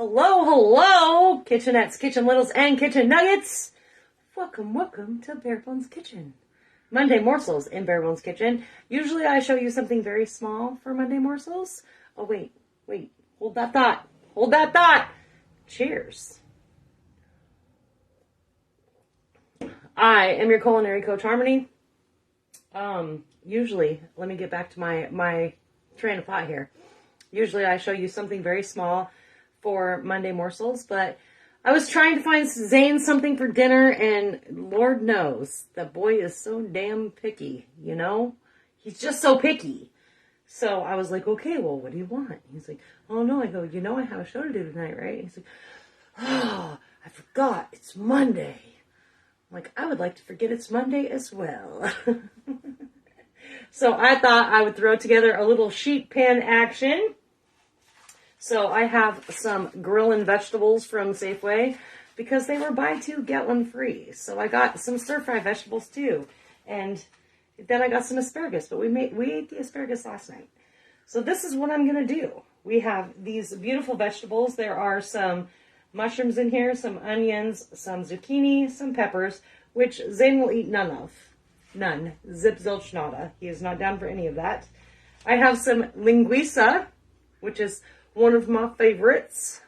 Hello, hello, kitchenettes, kitchen littles, and kitchen nuggets. Welcome to Barebone's Kitchen. Monday morsels in Barebone's Kitchen. Usually I show you something very small for Monday morsels. Oh, wait, hold that thought. Cheers. I am your culinary coach, Harmony. Usually, let me get back to my train of thought here. Usually I show you something very small for Monday morsels, but I was trying to find Zane something for dinner, and Lord knows, the boy is so damn picky, you know? He's just so picky. So I was like, okay, well, what do you want? He's like, oh no. I go, you know I have a show to do tonight, right? He's like, oh, I forgot, it's Monday. I'm like, I would like to forget it's Monday as well. So I thought I would throw together a little sheet pan action. So I have some grillin' vegetables from Safeway because they were buy two, get one free. So I got some stir-fry vegetables too. And then I got some asparagus, but we ate the asparagus last night. So this is what I'm going to do. We have these beautiful vegetables. There are some mushrooms in here, some onions, some zucchini, some peppers, which Zane will eat none of. None. Zip, zilch, nada. He is not down for any of that. I have some linguiça, which is one of my favorites.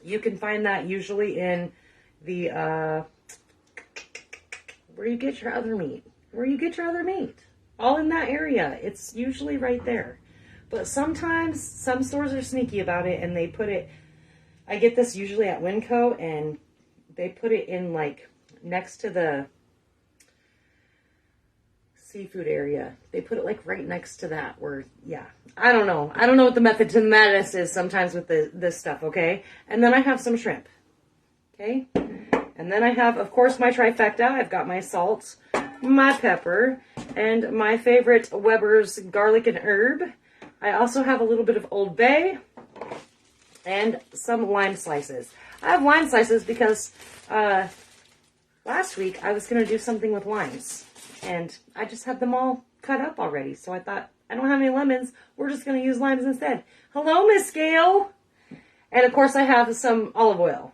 You can find that usually in the, where you get your other meat. All in that area. It's usually right there. But sometimes, some stores are sneaky about it, and they put it, I get this usually at Winco, and they put it in, like, next to the seafood area. They put it like right next to that where, yeah. I don't know what the method to the madness is sometimes with this stuff, okay? And then I have some shrimp, okay? And then I have, of course, my trifecta. I've got my salt, my pepper, and my favorite Weber's garlic and herb. I also have a little bit of Old Bay and some lime slices. I have lime slices because last week I was going to do something with limes. And I just had them all cut up already. So I thought, I don't have any lemons. We're just going to use limes instead. Hello, Miss Gail. And of course I have some olive oil.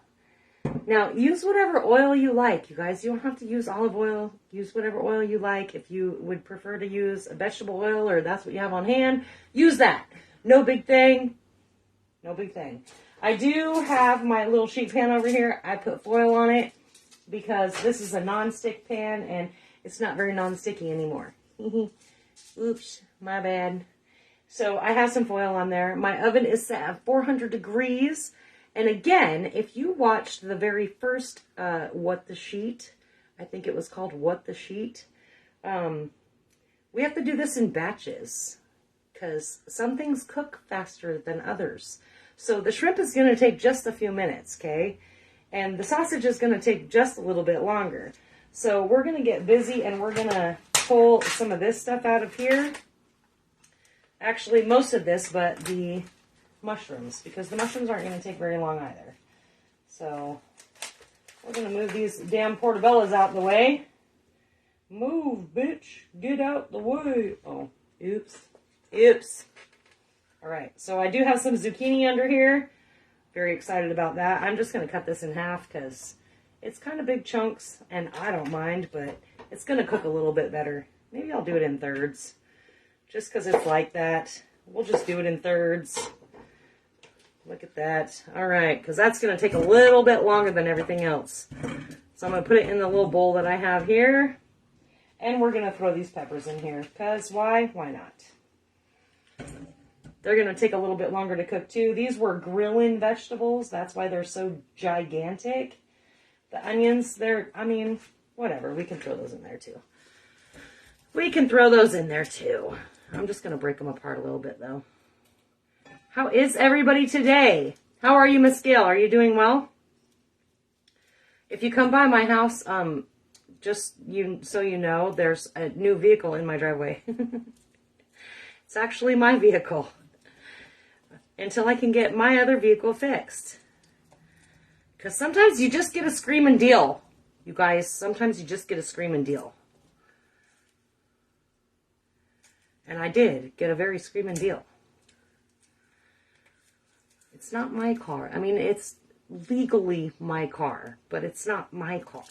Now, use whatever oil you like, you guys. You don't have to use olive oil. Use whatever oil you like. If you would prefer to use a vegetable oil or that's what you have on hand, use that. No big thing. I do have my little sheet pan over here. I put foil on it because this is a non-stick pan and it's not very non-sticky anymore. Oops, my bad. So I have some foil on there. My oven is set at 400 degrees. And again, if you watched the very first What the Sheet, I think it was called What the Sheet, we have to do this in batches because some things cook faster than others. So the shrimp is going to take just a few minutes, okay? And the sausage is going to take just a little bit longer. So we're going to get busy and we're going to pull some of this stuff out of here. Actually, most of this, but the mushrooms, because the mushrooms aren't going to take very long either. So we're going to move these damn portobellos out the way. Move, bitch. Get out the way. Oh, oops. All right, so I do have some zucchini under here. Very excited about that. I'm just going to cut this in half because it's kind of big chunks, and I don't mind, but it's going to cook a little bit better. Maybe I'll do it in thirds, just because it's like that. We'll just do it in thirds. Look at that. All right, because that's going to take a little bit longer than everything else. So I'm going to put it in the little bowl that I have here, and we're going to throw these peppers in here, because why? Why not? They're going to take a little bit longer to cook, too. These were grilling vegetables. That's why they're so gigantic. The onions, whatever. We can throw those in there, too. I'm just going to break them apart a little bit, though. How is everybody today? How are you, Miss Gail? Are you doing well? If you come by my house, so you know, there's a new vehicle in my driveway. It's actually my vehicle. Until I can get my other vehicle fixed. Because sometimes you just get a screaming deal. You guys, sometimes you just get a screaming deal. And I did get a very screaming deal. It's not my car. I mean, it's legally my car, but it's not my car.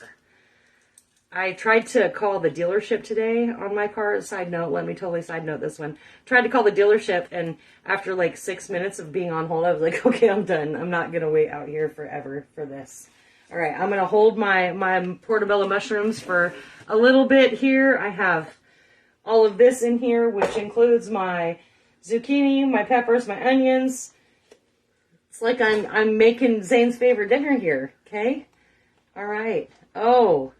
I tried to call the dealership today on my car. Side note, let me totally side note this one. Tried to call the dealership, and after like 6 minutes of being on hold, I was like, okay, I'm done. I'm not going to wait out here forever for this. All right, I'm going to hold my portobello mushrooms for a little bit here. I have all of this in here, which includes my zucchini, my peppers, my onions. It's like I'm making Zane's favorite dinner here, okay? All right. Oh,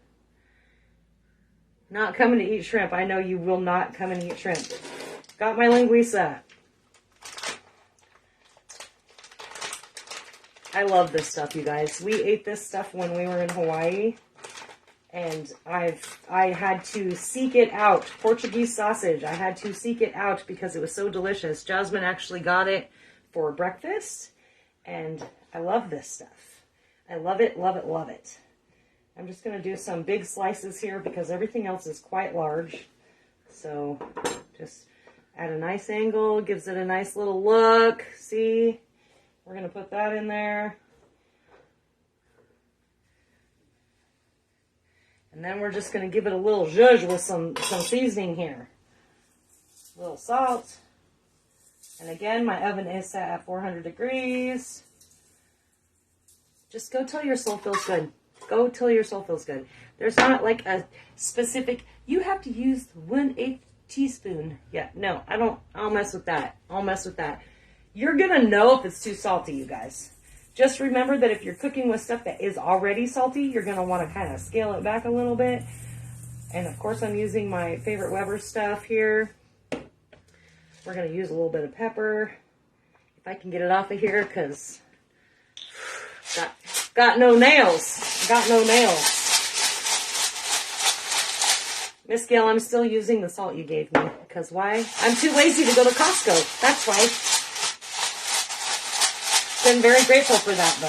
not coming to eat shrimp. I know you will not come and eat shrimp. Got my linguiça. I love this stuff, you guys. We ate this stuff when we were in Hawaii, and I had to seek it out. Portuguese sausage. I had to seek it out because it was so delicious. Jasmine actually got it for breakfast, and I love this stuff. I love it, love it, love it. I'm just going to do some big slices here because everything else is quite large. So just at a nice angle, gives it a nice little look. See? We're going to put that in there. And then we're just going to give it a little zhuzh with some seasoning here. A little salt. And again, my oven is set at 400 degrees. Just go till your soul feels good. Go till your soul feels good. There's not like a specific, you have to use 1/8 teaspoon. Yeah, no, I don't, I'll mess with that. I'll mess with that. You're going to know if it's too salty, you guys. Just remember that if you're cooking with stuff that is already salty, you're going to want to kind of scale it back a little bit. And of course, I'm using my favorite Weber stuff here. We're going to use a little bit of pepper. If I can get it off of here, because got no nails. Got no nails. Miss Gail, I'm still using the salt you gave me. Because why? I'm too lazy to go to Costco. That's why. Been very grateful for that, though.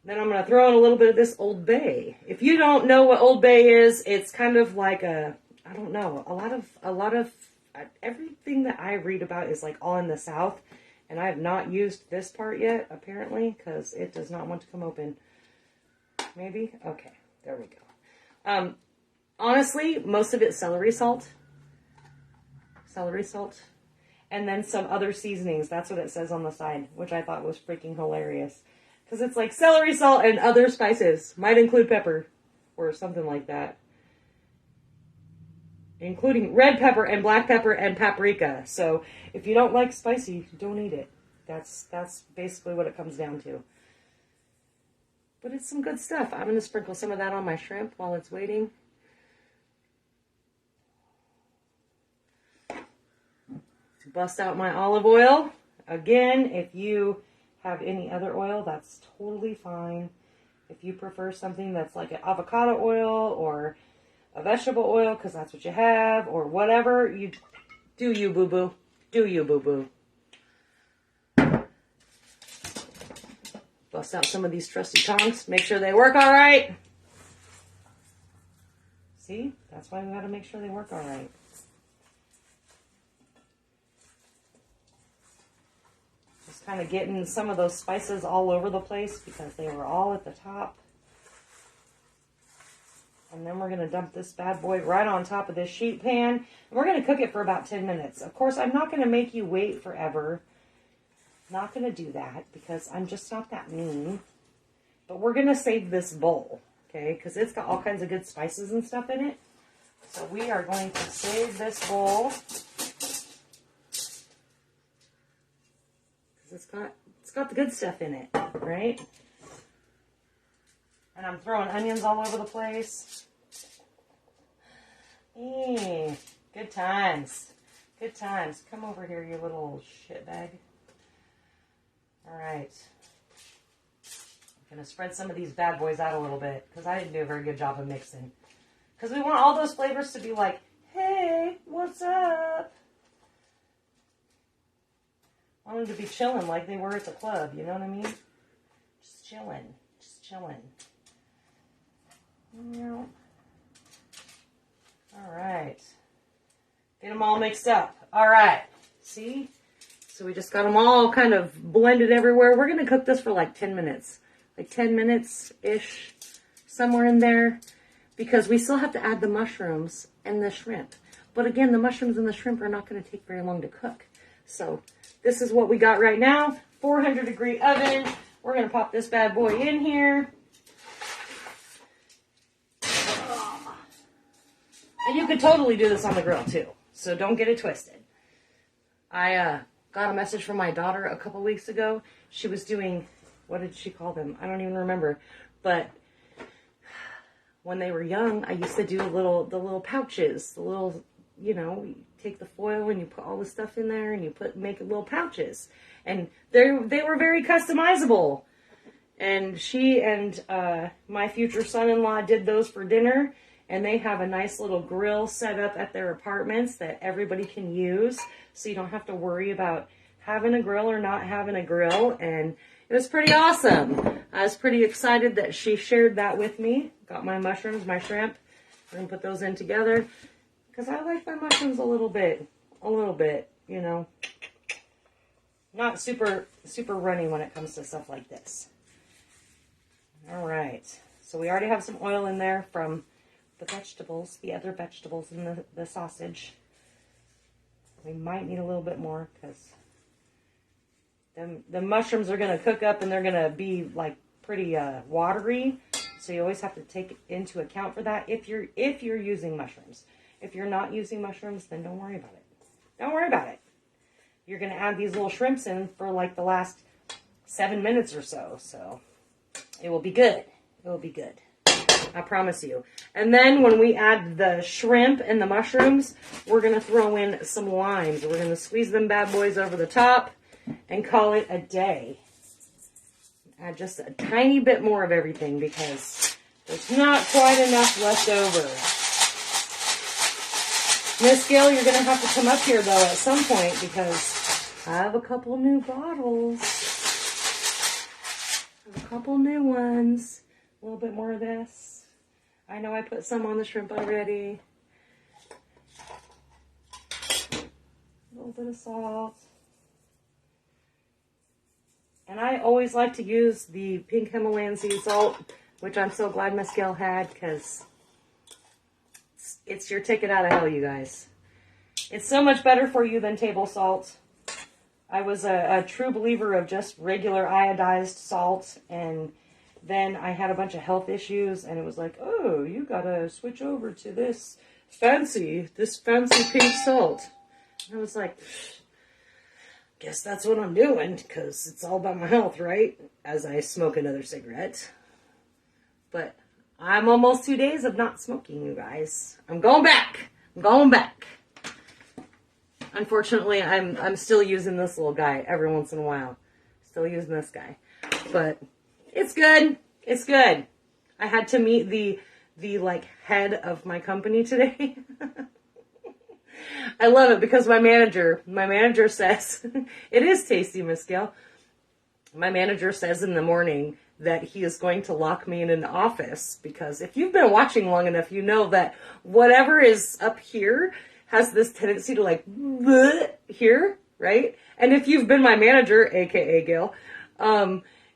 Then I'm going to throw in a little bit of this Old Bay. If you don't know what Old Bay is, it's kind of like a, I don't know, a lot of everything that I read about is like all in the South. And I have not used this part yet, apparently, because it does not want to come open. Maybe? Okay, there we go. Honestly, most of it's celery salt. Celery salt. And then some other seasonings. That's what it says on the side, which I thought was freaking hilarious. Because it's like celery salt and other spices. Might include pepper or something like that. Including red pepper and black pepper and paprika. So if you don't like spicy, don't eat it. That's basically what it comes down to. But it's some good stuff. I'm going to sprinkle some of that on my shrimp while it's waiting. Bust out my olive oil. Again, if you have any other oil, that's totally fine. If you prefer something that's like an avocado oil or a vegetable oil, because that's what you have, or whatever, you do you, boo-boo. Do you, boo-boo. Bust out some of these trusty tongs. Make sure they work all right. See? That's why we got to make sure they work all right. Just kind of getting some of those spices all over the place because they were all at the top. And then we're going to dump this bad boy right on top of this sheet pan. And we're going to cook it for about 10 minutes. Of course, I'm not going to make you wait forever. Not going to do that because I'm just not that mean. But we're going to save this bowl, okay? Because it's got all kinds of good spices and stuff in it. So we are going to save this bowl. Because it's got the good stuff in it, right? And I'm throwing onions all over the place. Good times. Good times. Come over here, you little shitbag. All right. I'm going to spread some of these bad boys out a little bit because I didn't do a very good job of mixing. Because we want all those flavors to be like, hey, what's up? I want them to be chilling like they were at the club, you know what I mean? Just chilling. Just chilling. them all mixed up. All right. See? So we just got them all kind of blended everywhere. We're going to cook this for like 10 minutes. Like 10 minutes-ish, somewhere in there. Because we still have to add the mushrooms and the shrimp. But again, the mushrooms and the shrimp are not going to take very long to cook. So this is what we got right now. 400-degree oven. We're going to pop this bad boy in here. And you could totally do this on the grill too. So don't get it twisted. I got a message from my daughter a couple weeks ago. She was doing, what did she call them? I don't even remember. But when they were young, I used to do the little pouches, the little, you know, you take the foil and you put all the stuff in there and you make little pouches. And they were very customizable. And she and my future son-in-law did those for dinner. And they have a nice little grill set up at their apartments that everybody can use. So you don't have to worry about having a grill or not having a grill. And it was pretty awesome. I was pretty excited that she shared that with me. Got my mushrooms, my shrimp. We're going to put those in together. Because I like my mushrooms a little bit, you know. Not super runny when it comes to stuff like this. All right. So we already have some oil in there from the vegetables, the other vegetables in the sausage. We might need a little bit more because the mushrooms are going to cook up and they're going to be like pretty watery. So you always have to take into account for that if you're using mushrooms. If you're not using mushrooms, then don't worry about it. Don't worry about it. You're going to add these little shrimps in for like the last 7 minutes or so. So it will be good. It will be good. I promise you. And then when we add the shrimp and the mushrooms, we're going to throw in some limes. We're going to squeeze them bad boys over the top and call it a day. Add just a tiny bit more of everything because there's not quite enough left over. Miss Gail, you're going to have to come up here, though, at some point because I have a couple new bottles. A couple new ones. A little bit more of this. I know I put some on the shrimp already. A little bit of salt. And I always like to use the pink Himalayan sea salt, which I'm so glad Miss Gail had, because it's your ticket out of hell, you guys. It's so much better for you than table salt. I was a true believer of just regular iodized salt, and then I had a bunch of health issues, and it was like, oh, you gotta switch over to this fancy pink salt. And I was like, guess that's what I'm doing, because it's all about my health, right? As I smoke another cigarette. But I'm almost 2 days of not smoking, you guys. I'm going back. I'm going back. Unfortunately, I'm still using this little guy every once in a while. Still using this guy. But it's good. It's good. I had to meet the like head of my company today. I love it because my manager says, it is tasty, Miss Gail. My manager says in the morning that he is going to lock me in an office because if you've been watching long enough, you know that whatever is up here has this tendency to like here, right? And if you've been my manager, aka Gail,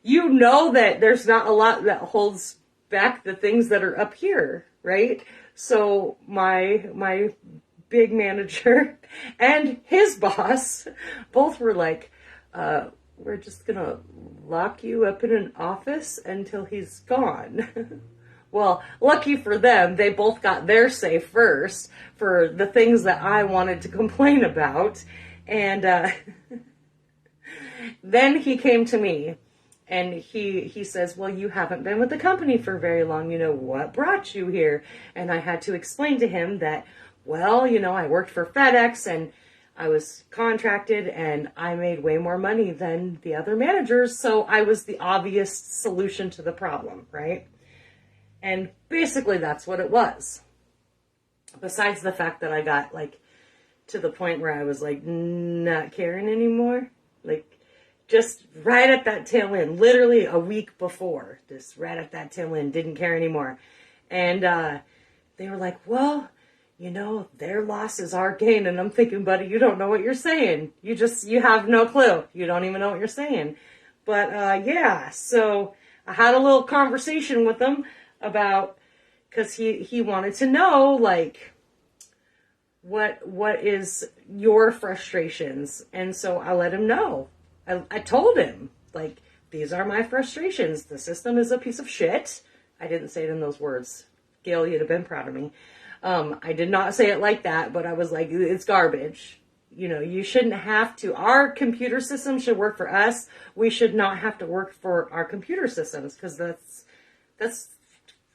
you know that there's not a lot that holds back the things that are up here, right? So my big manager and his boss both were like, we're just gonna lock you up in an office until he's gone. Well, lucky for them, they both got their say first for the things that I wanted to complain about. And then he came to me and he says, well, you haven't been with the company for very long. You know, what brought you here? And I had to explain to him that, well, you know, I worked for FedEx and I was contracted and I made way more money than the other managers. So I was the obvious solution to the problem, right? And basically that's what it was. Besides the fact that I got like to the point where I was like not caring anymore. Like just right at that tail end, literally a week before, just right at that tail end, didn't care anymore. And they were like, well, their loss is our gain. And I'm thinking, buddy, you don't know what you're saying. You have no clue. You don't even know what you're saying. But, yeah, so I had a little conversation with him about, because he wanted to know, like, what is your frustrations? And so I let him know. I told him, like, these are my frustrations. The system is a piece of shit. I didn't say it in those words. Gail, you'd have been proud of me. I did not say it like that, but I was like, it's garbage. You shouldn't have to. Our computer system should work for us. We should not have to work for our computer systems, because that's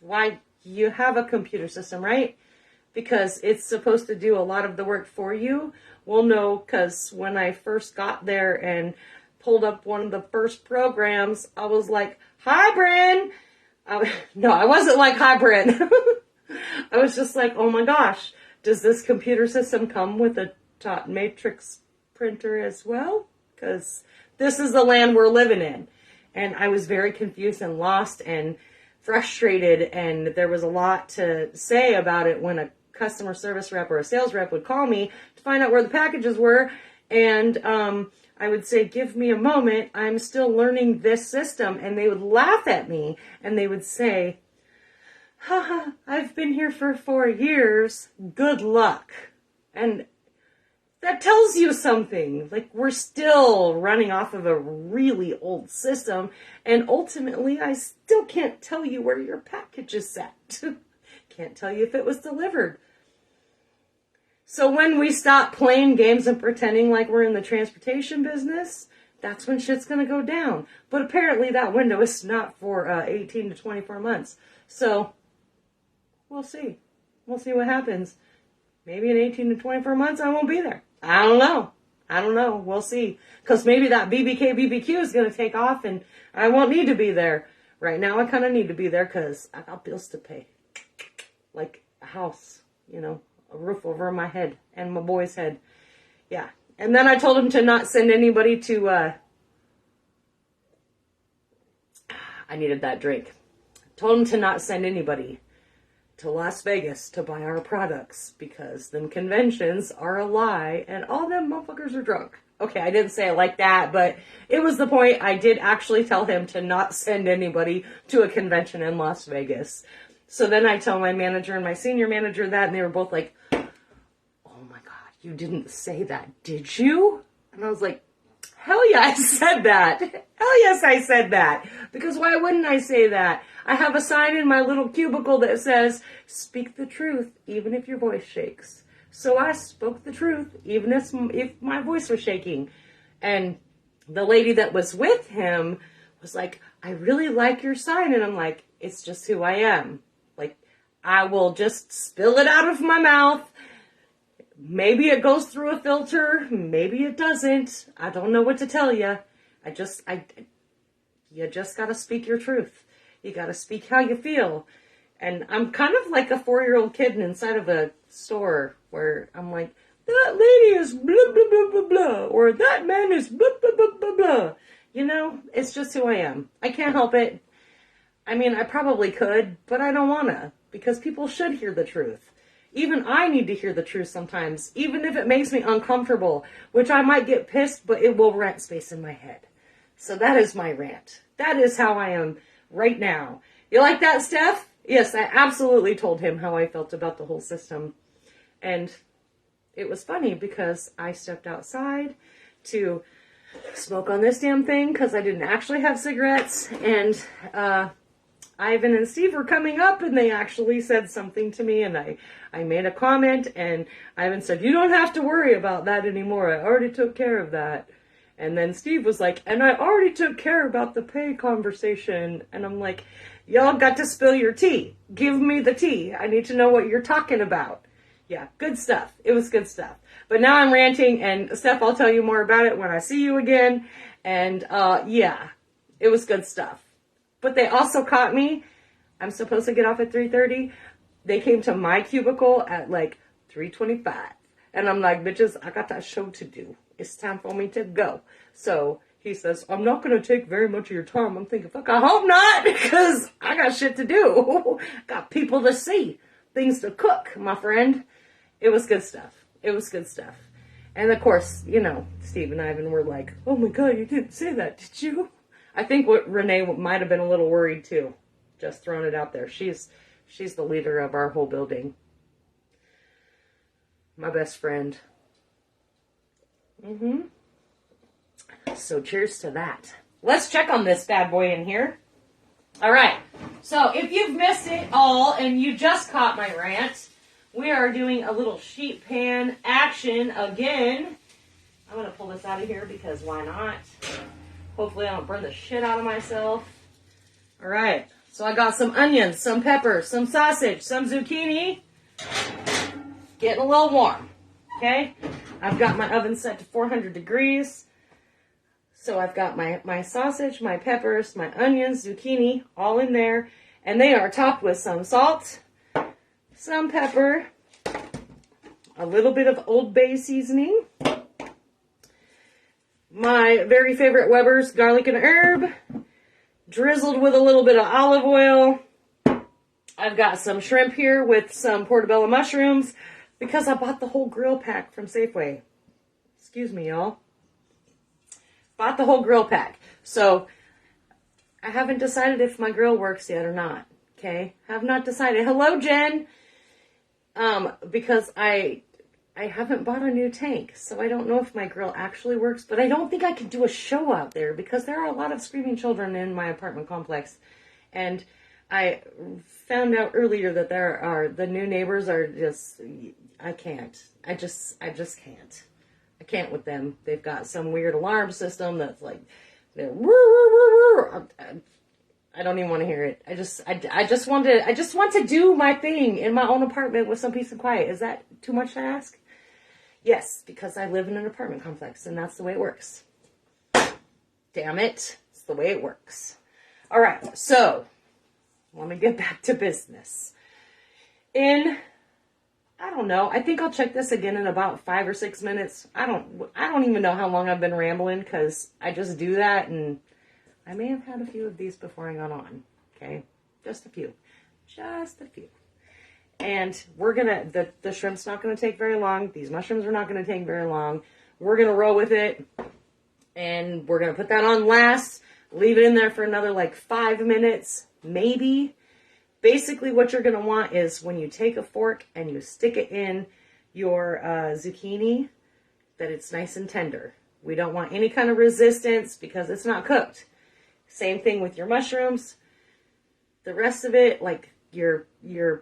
why you have a computer system, right? Because it's supposed to do a lot of the work for you. Well, no, because when I first got there and pulled up one of the first programs, I was like, hi, Bryn. No, I wasn't like, hi, Bryn. I was just like, oh my gosh, does this computer system come with a dot matrix printer as well? Because this is the land we're living in. And I was very confused and lost and frustrated, and there was a lot to say about it when a customer service rep or a sales rep would call me to find out where the packages were. And I would say, give me a moment, I'm still learning this system. And they would laugh at me and they would say, haha, I've been here for 4 years. Good luck. And that tells you something. Like, we're still running off of a really old system. And ultimately, I still can't tell you where your package is set. Can't tell you if it was delivered. So when we stop playing games and pretending like we're in the transportation business, that's when shit's going to go down. But apparently that window is not for 18 to 24 months. So we'll see. We'll see what happens. Maybe in 18 to 24 months I won't be there. I don't know. We'll see. Because maybe that BBQ is going to take off and I won't need to be there. Right now I kind of need to be there because I got bills to pay. Like a house, a roof over my head and my boy's head. Yeah. And then I told him to not send anybody to, I needed that drink. Told him to not send anybody to Las Vegas to buy our products because them conventions are a lie and all them motherfuckers are drunk. Okay, I didn't say it like that, but it was the point. I did actually tell him to not send anybody to a convention in Las Vegas. So then I tell my manager and my senior manager that, and they were both like, oh my God, you didn't say that, did you? And I was like, hell yeah, I said that. Hell yes, I said that. Because why wouldn't I say that? I have a sign in my little cubicle that says, speak the truth, even if your voice shakes. So I spoke the truth, even if my voice was shaking. And the lady that was with him was like, I really like your sign. And I'm like, it's just who I am. Like, I will just spill it out of my mouth. Maybe it goes through a filter. Maybe it doesn't. I don't know what to tell you. You just got to speak your truth. You got to speak how you feel. And I'm kind of like a 4-year-old kid inside of a store where I'm like, that lady is blah, blah, blah, blah, blah. Or that man is blah, blah, blah, blah, blah. It's just who I am. I can't help it. I mean, I probably could, but I don't want to. Because people should hear the truth. Even I need to hear the truth sometimes. Even if it makes me uncomfortable. Which I might get pissed, but it will rent space in my head. So that is my rant. That is how I am right now. You like that, Steph? Yes, I absolutely told him how I felt about the whole system. And it was funny because I stepped outside to smoke on this damn thing because I didn't actually have cigarettes. And Ivan and Steve were coming up and they actually said something to me. And I made a comment and Ivan said, you don't have to worry about that anymore. I already took care of that. And then Steve was like, and I already took care about the pay conversation. And I'm like, y'all got to spill your tea. Give me the tea. I need to know what you're talking about. Yeah, good stuff. It was good stuff. But now I'm ranting, and Steph, I'll tell you more about it when I see you again. And yeah, it was good stuff. But they also caught me. I'm supposed to get off at 3:30. They came to my cubicle at like 3:25. And I'm like, bitches, I got that show to do. It's time for me to go. So he says, I'm not going to take very much of your time. I'm thinking, fuck, I hope not, because I got shit to do. Got people to see, things to cook, my friend. It was good stuff. It was good stuff. And of course, you know, Steve and Ivan were like, oh my God, you didn't say that, did you? I think what Renee might have been a little worried too. Just throwing it out there. She's the leader of our whole building. My best friend. So cheers to that. Let's check on this bad boy in here. All right. So if you've missed it all and you just caught my rant, we are doing a little sheet pan action again. I'm going to pull this out of here because why not? Hopefully I don't burn the shit out of myself. All right. So I got some onions, some peppers, some sausage, some zucchini. Getting a little warm. Okay. I've got my oven set to 400 degrees. So I've got my sausage, my peppers, my onions, zucchini, all in there. And they are topped with some salt, some pepper, a little bit of Old Bay seasoning, my very favorite Weber's garlic and herb, drizzled with a little bit of olive oil. I've got some shrimp here with some portobello mushrooms because I bought the whole grill pack from Safeway. Excuse me, y'all. Bought the whole grill pack. So I haven't decided if my grill works yet or not. Okay? Have not decided. Hello, Jen. Because I haven't bought a new tank, so I don't know if my grill actually works, but I don't think I could do a show out there because there are a lot of screaming children in my apartment complex. And I found out earlier that the new neighbors are just, I can't. I just can't. I can't with them. They've got some weird alarm system that's like, they're I don't even want to hear it. I just want to do my thing in my own apartment with some peace and quiet. Is that too much to ask? Yes, because I live in an apartment complex and that's the way it works. Damn it. It's the way it works. All right. So let me get back to business. I don't know. I think I'll check this again in about 5 or 6 minutes. I don't even know how long I've been rambling because I just do that, and I may have had a few of these before I got on. Okay, just a few, and we're gonna the shrimp's not gonna take very long. These mushrooms are not gonna take very long. We're gonna roll with it, and we're gonna put that on last. Leave it in there for another like 5 minutes, maybe. Basically, what you're going to want is when you take a fork and you stick it in your zucchini, that it's nice and tender. We don't want any kind of resistance because it's not cooked. Same thing with your mushrooms. The rest of it, like your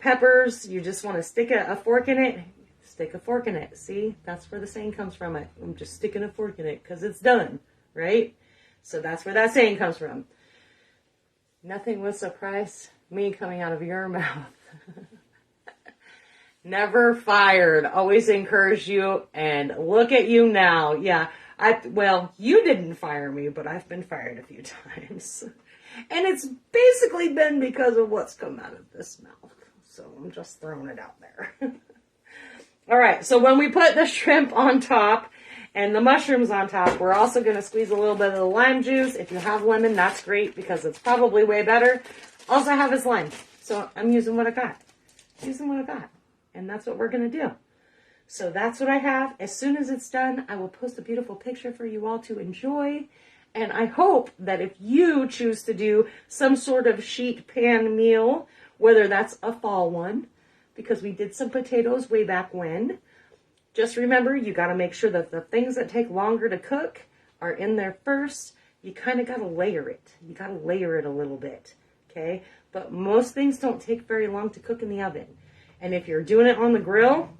peppers, you just want to stick a fork in it. Stick a fork in it. See, that's where the saying comes from. I'm just sticking a fork in it because it's done, right? So that's where that saying comes from. Nothing will surprise me coming out of your mouth. Never fired. Always encourage you. And look at you now. Yeah. Well, you didn't fire me, but I've been fired a few times. And it's basically been because of what's come out of this mouth. So I'm just throwing it out there. All right. So when we put the shrimp on top and the mushrooms on top, we're also going to squeeze a little bit of the lime juice. If you have lemon, that's great because it's probably way better. All I have is lime. So I'm using what I got. And that's what we're going to do. So that's what I have. As soon as it's done, I will post a beautiful picture for you all to enjoy. And I hope that if you choose to do some sort of sheet pan meal, whether that's a fall one, because we did some potatoes way back when, just remember you got to make sure that the things that take longer to cook are in there first. You kind of got to layer it. You got to layer it a little bit. Okay, but most things don't take very long to cook in the oven. And if you're doing it on the grill,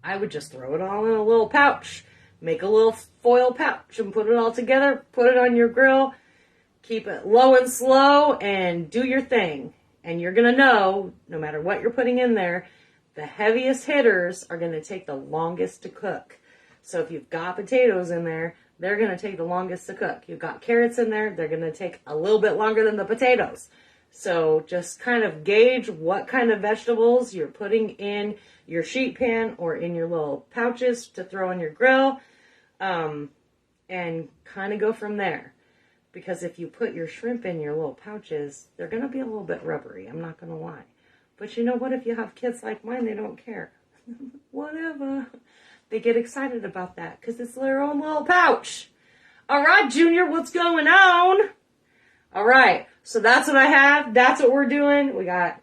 I would just throw it all in a little pouch. Make a little foil pouch and put it all together. Put it on your grill. Keep it low and slow and do your thing. And you're going to know, no matter what you're putting in there, the heaviest hitters are going to take the longest to cook. So if you've got potatoes in there, they're going to take the longest to cook. You've got carrots in there, they're going to take a little bit longer than the potatoes. So just kind of gauge what kind of vegetables you're putting in your sheet pan or in your little pouches to throw on your grill, and kind of go from there. Because if you put your shrimp in your little pouches, they're going to be a little bit rubbery, I'm not going to lie. But you know what? If you have kids like mine, they don't care. whatever. They get excited about that because it's their own little pouch. All right, Junior, what's going on? All right, so that's what I have. That's what we're doing. We got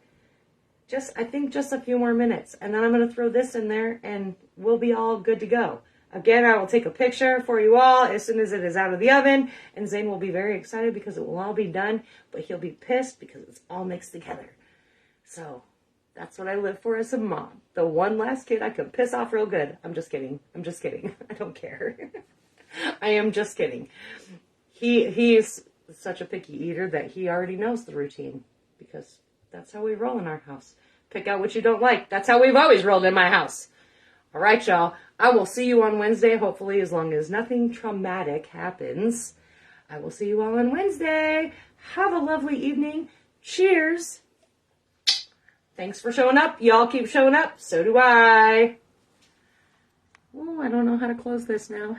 I think just a few more minutes. And then I'm going to throw this in there and we'll be all good to go. Again, I will take a picture for you all as soon as it is out of the oven. And Zane will be very excited because it will all be done. But he'll be pissed because it's all mixed together. So that's what I live for as a mom. The one last kid I could piss off real good. I'm just kidding. I'm just kidding. I don't care. I am just kidding. He is such a picky eater that he already knows the routine because that's how we roll in our house. Pick out what you don't like. That's how we've always rolled in my house. All right, y'all. I will see you on Wednesday, hopefully, as long as nothing traumatic happens. I will see you all on Wednesday. Have a lovely evening. Cheers. Thanks for showing up. Y'all keep showing up. So do I. Oh, I don't know how to close this now.